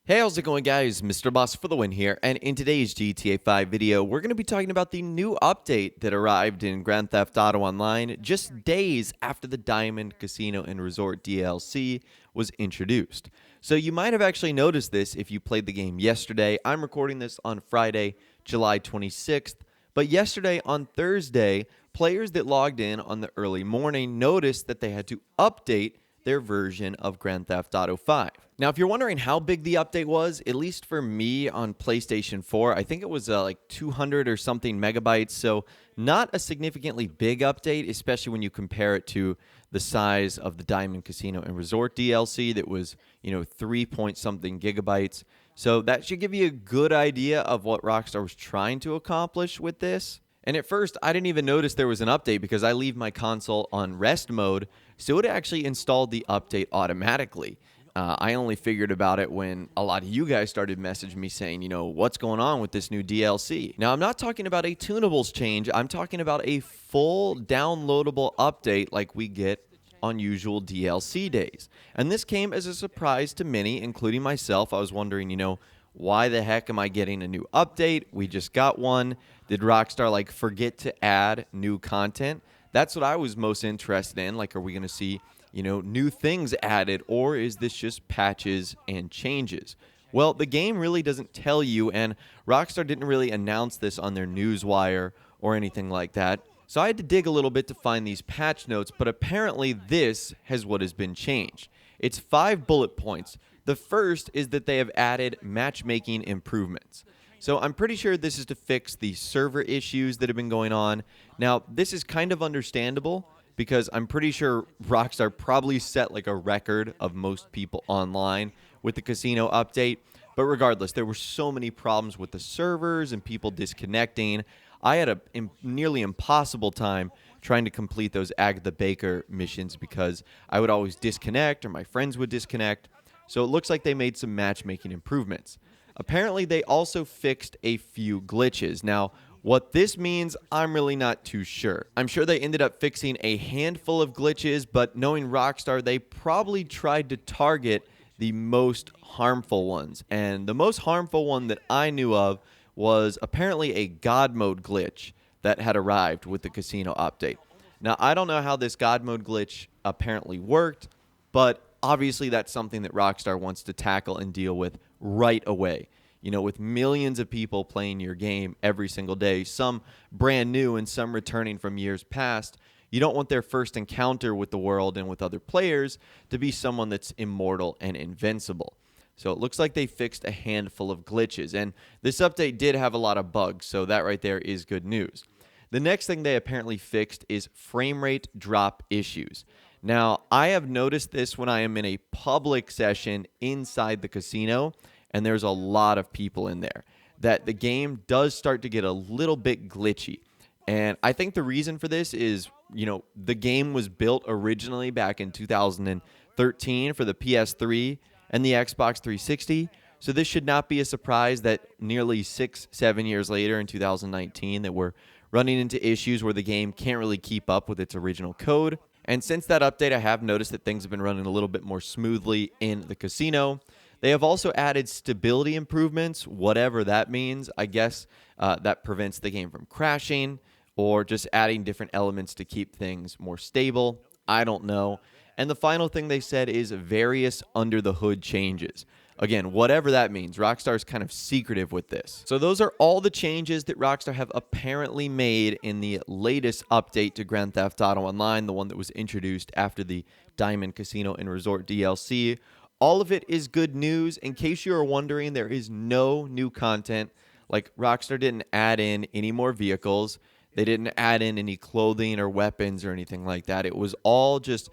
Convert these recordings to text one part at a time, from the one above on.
Hey, how's it going, guys? Mr. Boss for the win here, and in today's GTA 5 video, we're going to be talking about the new update that arrived in Grand Theft Auto Online just days after the Diamond Casino and Resort DLC was introduced. So you might have actually noticed this if you played the game yesterday. I'm recording this on Friday, July 26th, but yesterday on Thursday, players that logged in on the early morning noticed that they had to update their version of Grand Theft Auto 5. Now, if you're wondering how big the update was, at least for me on PlayStation 4, I think it was like 200 or something megabytes, so not a significantly big update, especially when you compare it to the size of the Diamond Casino and Resort DLC that was, 3 point something gigabytes. So that should give you a good idea of what Rockstar was trying to accomplish with this. And at first, I didn't even notice there was an update because I leave my console on rest mode, so it actually installed the update automatically. I only figured about it when a lot of you guys started messaging me saying, what's going on with this new DLC? Now, I'm not talking about a tunables change. I'm talking about a full downloadable update like we get on usual DLC days. And this came as a surprise to many, including myself. I was wondering, why the heck am I getting a new update? We just got one. Did Rockstar forget to add new content? That's what I was most interested in. Are we going to see, new things added, or is this just patches and changes? Well, the game really doesn't tell you, and Rockstar didn't really announce this on their newswire or anything like that. So I had to dig a little bit to find these patch notes, but apparently this is what has been changed. It's 5 bullet points. The first is that they have added matchmaking improvements. So I'm pretty sure this is to fix the server issues that have been going on. Now, this is kind of understandable because I'm pretty sure Rockstar probably set a record of most people online with the casino update. But regardless, there were so many problems with the servers and people disconnecting. I had a nearly impossible time trying to complete those Agatha Baker missions because I would always disconnect or my friends would disconnect. So it looks like they made some matchmaking improvements. Apparently, they also fixed a few glitches. Now, what this means, I'm really not too sure. I'm sure they ended up fixing a handful of glitches, but knowing Rockstar, they probably tried to target the most harmful ones. And the most harmful one that I knew of was apparently a God mode glitch that had arrived with the casino update. Now, I don't know how this God mode glitch apparently worked, but obviously that's something that Rockstar wants to tackle and deal with right away. With millions of people playing your game every single day, some brand new and some returning from years past, you don't want their first encounter with the world and with other players to be someone that's immortal and invincible. So it looks like they fixed a handful of glitches, and this update did have a lot of bugs, so that right there is good news. The next thing they apparently fixed is frame rate drop issues. Now, I have noticed this when I am in a public session inside the casino, and there's a lot of people in there, that the game does start to get a little bit glitchy. And I think the reason for this is, the game was built originally back in 2013 for the PS3 and the Xbox 360. So this should not be a surprise that nearly 6-7 years later in 2019 that we're running into issues where the game can't really keep up with its original code. And since that update, I have noticed that things have been running a little bit more smoothly in the casino. They have also added stability improvements, whatever that means. I guess that prevents the game from crashing or just adding different elements to keep things more stable. I don't know. And the final thing they said is various under-the-hood changes. Again, whatever that means, Rockstar's kind of secretive with this. So those are all the changes that Rockstar have apparently made in the latest update to Grand Theft Auto Online, the one that was introduced after the Diamond Casino and Resort DLC. All of it is good news. In case you are wondering, there is no new content. Rockstar didn't add in any more vehicles. They didn't add in any clothing or weapons or anything like that. It was all just,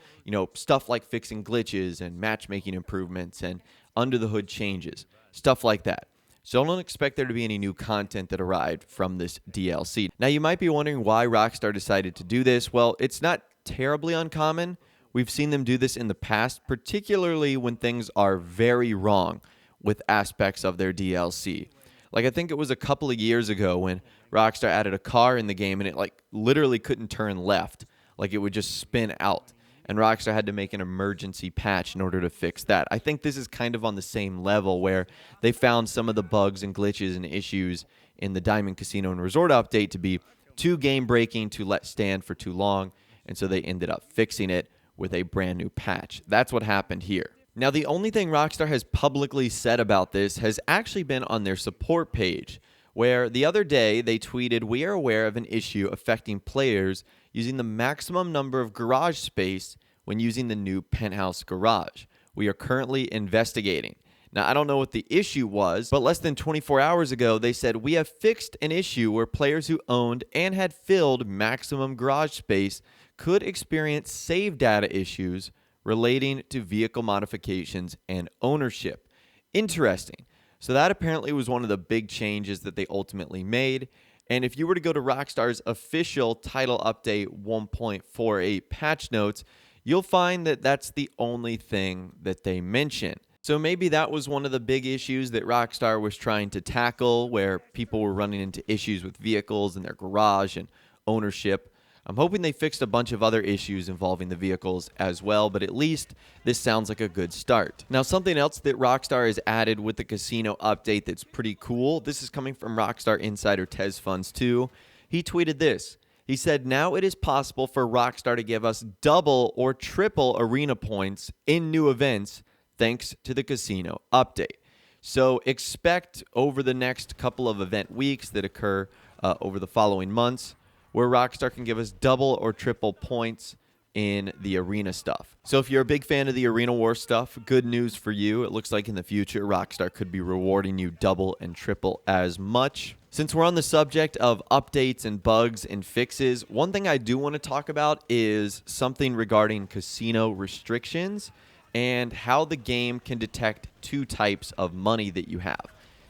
stuff like fixing glitches and matchmaking improvements and under-the-hood changes, stuff like that. So don't expect there to be any new content that arrived from this DLC. Now, you might be wondering why Rockstar decided to do this. Well, it's not terribly uncommon. We've seen them do this in the past, particularly when things are very wrong with aspects of their DLC. I think it was a couple of years ago when Rockstar added a car in the game and it literally couldn't turn left. It would just spin out. and Rockstar had to make an emergency patch in order to fix that. I think this is kind of on the same level where they found some of the bugs and glitches and issues in the Diamond Casino and Resort update to be too game-breaking to let stand for too long, and so they ended up fixing it with a brand new patch. That's what happened here. Now, the only thing Rockstar has publicly said about this has actually been on their support page, where the other day they tweeted, "We are aware of an issue affecting players using the maximum number of garage space when using the new Penthouse garage. We are currently investigating." Now, I don't know what the issue was, but less than 24 hours ago, they said, "We have fixed an issue where players who owned and had filled maximum garage space could experience save data issues relating to vehicle modifications and ownership." Interesting. So that apparently was one of the big changes that they ultimately made. And if you were to go to Rockstar's official Title Update 1.48 patch notes, you'll find that that's the only thing that they mention. So maybe that was one of the big issues that Rockstar was trying to tackle, where people were running into issues with vehicles in their garage and ownership. I'm hoping they fixed a bunch of other issues involving the vehicles as well, but at least this sounds like a good start. Now, something else that Rockstar has added with the casino update that's pretty cool, this is coming from Rockstar Insider TezFunds2. He tweeted this. He said, "Now it is possible for Rockstar to give us double or triple arena points in new events thanks to the casino update." So expect over the next couple of event weeks that occur over the following months, where Rockstar can give us double or triple points in the arena stuff. So if you're a big fan of the Arena War stuff, good news for you. It looks like in the future, Rockstar could be rewarding you double and triple as much. Since we're on the subject of updates and bugs and fixes, one thing I do want to talk about is something regarding casino restrictions and how the game can detect two types of money that you have.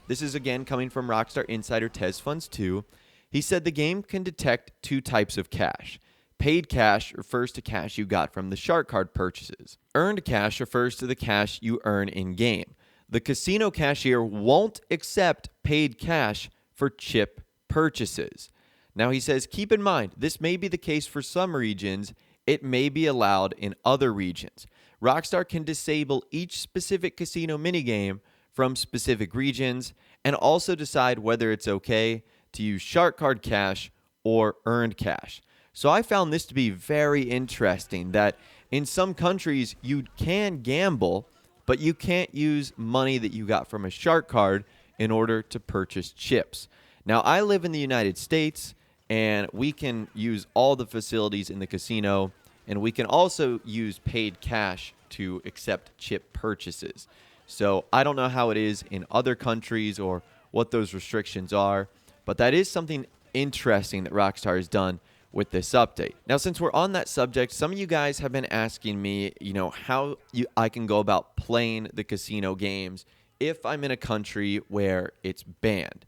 This is again coming from Rockstar Insider TezFunds2. He said the game can detect two types of cash. Paid cash refers to cash you got from the shark card purchases. Earned cash refers to the cash you earn in-game. The casino cashier won't accept paid cash for chip purchases. Now, he says, keep in mind, this may be the case for some regions. It may be allowed in other regions. Rockstar can disable each specific casino minigame from specific regions and also decide whether it's okay to use shark card cash or earned cash. So I found this to be very interesting, that in some countries you can gamble, but you can't use money that you got from a shark card in order to purchase chips. Now, I live in the United States, and we can use all the facilities in the casino, and we can also use paid cash to accept chip purchases. So I don't know how it is in other countries or what those restrictions are, but that is something interesting that Rockstar has done with this update. Now, since we're on that subject, some of you guys have been asking me, how I can go about playing the casino games if I'm in a country where it's banned.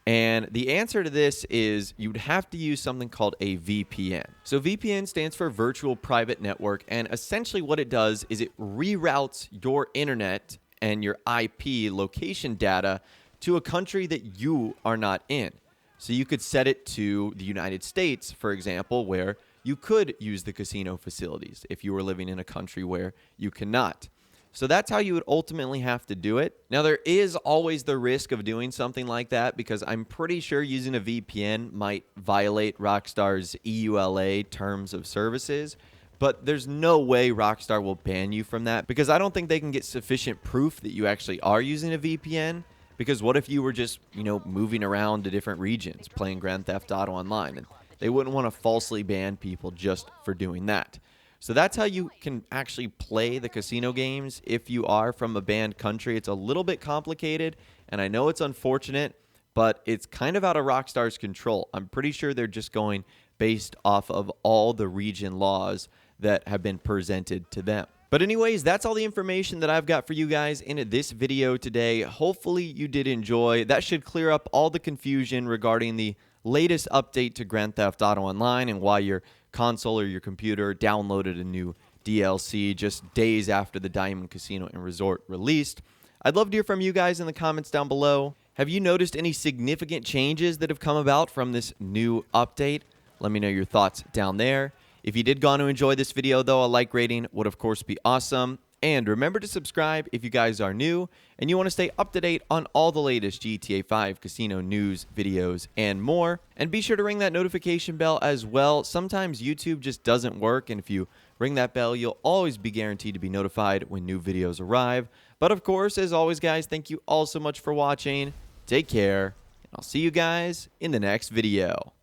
And the answer to this is you'd have to use something called a VPN. So VPN stands for Virtual Private Network, and essentially what it does is it reroutes your internet and your IP location data to a country that you are not in. So you could set it to the United States, for example, where you could use the casino facilities if you were living in a country where you cannot. So that's how you would ultimately have to do it. Now, there is always the risk of doing something like that because I'm pretty sure using a VPN might violate Rockstar's EULA terms of services, but there's no way Rockstar will ban you from that because I don't think they can get sufficient proof that you actually are using a VPN. Because what if you were just, moving around to different regions playing Grand Theft Auto Online, and they wouldn't want to falsely ban people just for doing that. So that's how you can actually play the casino games if you are from a banned country. It's a little bit complicated, and I know it's unfortunate, but it's kind of out of Rockstar's control. I'm pretty sure they're just going based off of all the region laws that have been presented to them. But anyways, that's all the information that I've got for you guys in this video today. Hopefully you did enjoy. That should clear up all the confusion regarding the latest update to Grand Theft Auto Online and why your console or your computer downloaded a new DLC just days after the Diamond Casino and Resort released. I'd love to hear from you guys in the comments down below. Have you noticed any significant changes that have come about from this new update? Let me know your thoughts down there. If you did go on to enjoy this video, though, a like rating would, of course, be awesome. And remember to subscribe if you guys are new and you want to stay up to date on all the latest GTA 5 casino news, videos, and more. And be sure to ring that notification bell as well. Sometimes YouTube just doesn't work, and if you ring that bell, you'll always be guaranteed to be notified when new videos arrive. But of course, as always, guys, thank you all so much for watching. Take care, and I'll see you guys in the next video.